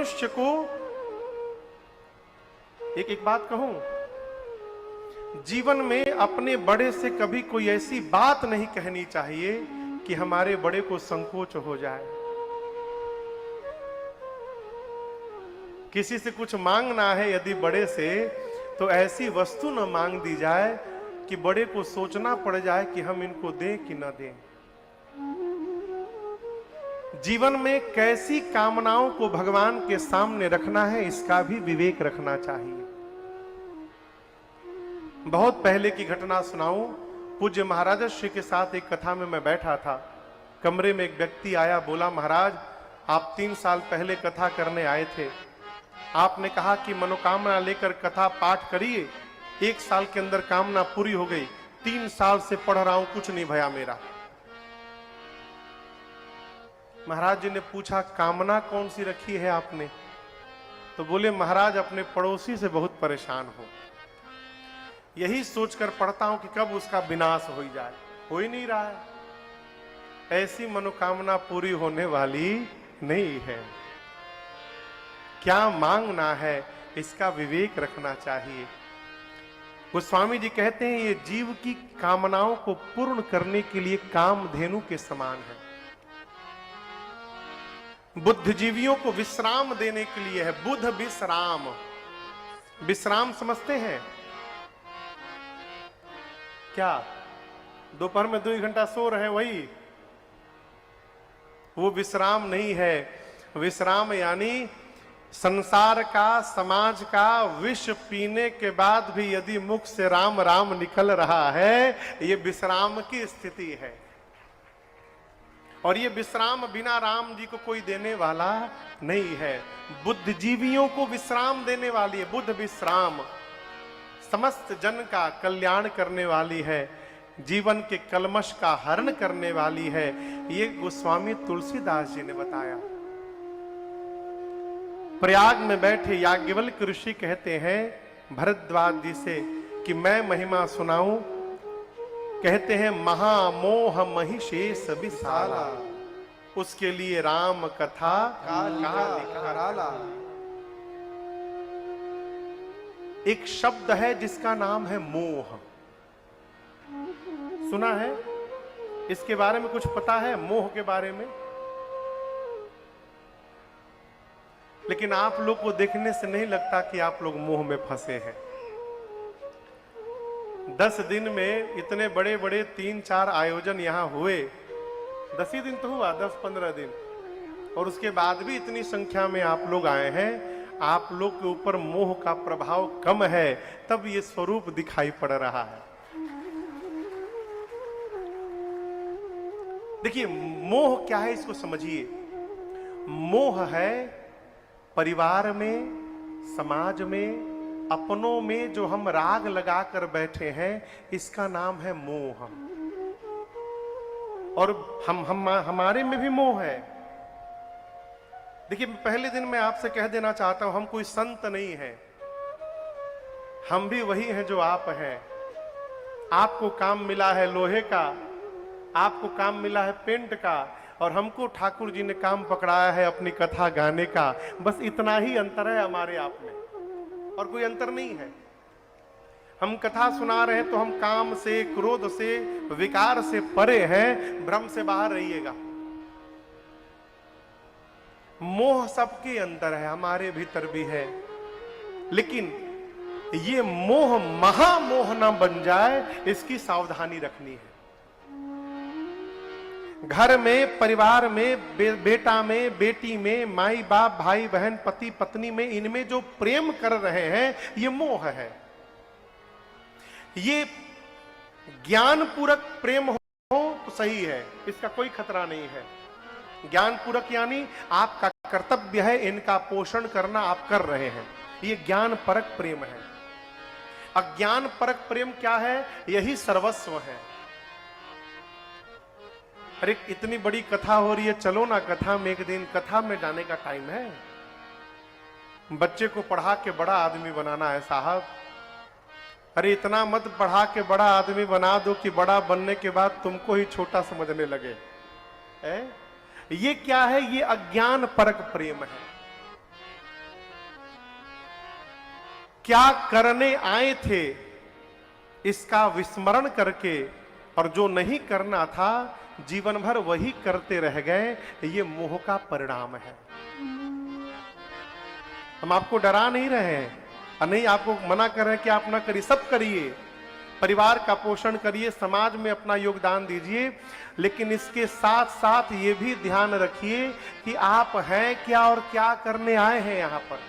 मनुष्य को एक बात कहूं, जीवन में अपने बड़े से कभी कोई ऐसी बात नहीं कहनी चाहिए कि हमारे बड़े को संकोच हो जाए। किसी से कुछ मांगना है यदि बड़े से, तो ऐसी वस्तु न मांग दी जाए कि बड़े को सोचना पड़ जाए कि हम इनको दें कि न दें। जीवन में कैसी कामनाओं को भगवान के सामने रखना है, इसका भी विवेक रखना चाहिए। बहुत पहले की घटना सुनाऊं। पूज्य महाराज श्री के साथ एक कथा में मैं बैठा था। कमरे में एक व्यक्ति आया, बोला, महाराज आप 3 साल पहले कथा करने आए थे, आपने कहा कि मनोकामना लेकर कथा पाठ करिए, 1 साल के अंदर कामना पूरी हो गई, 3 साल से पढ़ रहा हूं, कुछ नहीं भया मेरा। महाराज जी ने पूछा, कामना कौन सी रखी है आपने? तो बोले, महाराज अपने पड़ोसी से बहुत परेशान हो, यही सोचकर पढ़ता हूं कि कब उसका विनाश हो जाए, हो ही नहीं रहा है। ऐसी मनोकामना पूरी होने वाली नहीं है। क्या मांगना है, इसका विवेक रखना चाहिए। गोस्वामी जी कहते हैं, ये जीव की कामनाओं को पूर्ण करने के लिए कामधेनु के समान है। बुद्धिजीवियों को विश्राम देने के लिए है। बुध विश्राम, विश्राम समझते हैं क्या? दोपहर में 2 घंटा सो रहे हैं, वही वो विश्राम नहीं है। विश्राम यानी संसार का, समाज का विष पीने के बाद भी यदि मुख से राम राम निकल रहा है, ये विश्राम की स्थिति है। और ये विश्राम बिना राम जी को कोई देने वाला नहीं है। बुद्धिजीवियों को विश्राम देने वाली है। बुद्ध विश्राम समस्त जन का कल्याण करने वाली है, जीवन के कलमश का हरण करने वाली है। ये गोस्वामी तुलसीदास जी ने बताया। प्रयाग में बैठे याज्ञवल्क्य ऋषि कहते हैं भरद्वाज जी से कि मैं महिमा सुनाऊं। कहते हैं, महामोह महिषेष विशाला, उसके लिए राम कथा कराला। एक शब्द है जिसका नाम है मोह। सुना है? इसके बारे में कुछ पता है, मोह के बारे में? लेकिन आप लोग को देखने से नहीं लगता कि आप लोग मोह में फंसे हैं। 10 दिन में इतने बड़े बड़े 3-4 आयोजन यहां हुए। 10 ही दिन तो हुआ, 10-15 दिन, और उसके बाद भी इतनी संख्या में आप लोग आए हैं। आप लोग के ऊपर मोह का प्रभाव कम है, तब ये स्वरूप दिखाई पड़ रहा है। देखिए, मोह क्या है इसको समझिए। मोह है परिवार में, समाज में, अपनों में जो हम राग लगाकर बैठे हैं, इसका नाम है मोह। और हमारे में भी मोह है। देखिए, पहले दिन मैं आपसे कह देना चाहता हूं, हम कोई संत नहीं है, हम भी वही हैं जो आप हैं। आपको काम मिला है लोहे का, आपको काम मिला है पेंट का, और हमको ठाकुर जी ने काम पकड़ाया है अपनी कथा गाने का। बस इतना ही अंतर है हमारे आप में, और कोई अंतर नहीं है। हम कथा सुना रहे हैं तो हम काम से, क्रोध से, विकार से परे हैं। भ्रम से बाहर रहिएगा। मोह सबके अंदर है, हमारे भीतर भी है, लेकिन ये मोह महामोह ना बन जाए, इसकी सावधानी रखनी है। घर में, परिवार में, बेटा में, बेटी में, माई बाप, भाई बहन, पति पत्नी में, इनमें जो प्रेम कर रहे हैं, ये मोह है। ये ज्ञान पूरक प्रेम हो तो सही है, इसका कोई खतरा नहीं है। ज्ञान पूरक यानी आपका कर्तव्य है, इनका पोषण करना, आप कर रहे हैं, ये ज्ञान परक प्रेम है। अज्ञान परक प्रेम क्या है? यही सर्वस्व है। अरे इतनी बड़ी कथा हो रही है, चलो ना कथा में एक दिन, कथा में जाने का टाइम है। बच्चे को पढ़ा के बड़ा आदमी बनाना है साहब। अरे इतना मत पढ़ा के बड़ा आदमी बना दो कि बड़ा बनने के बाद तुमको ही छोटा समझने लगे। ये क्या है? ये अज्ञान परक प्रेम है। क्या करने आए थे इसका विस्मरण करके, और जो नहीं करना था जीवन भर वही करते रह गए, ये मोह का परिणाम है। हम आपको डरा नहीं रहे हैं और नहीं आपको मना कर रहे हैं कि आप ना करिए, सब करिए, परिवार का पोषण करिए, समाज में अपना योगदान दीजिए, लेकिन इसके साथ साथ ये भी ध्यान रखिए कि आप हैं क्या और क्या करने आए हैं यहां पर।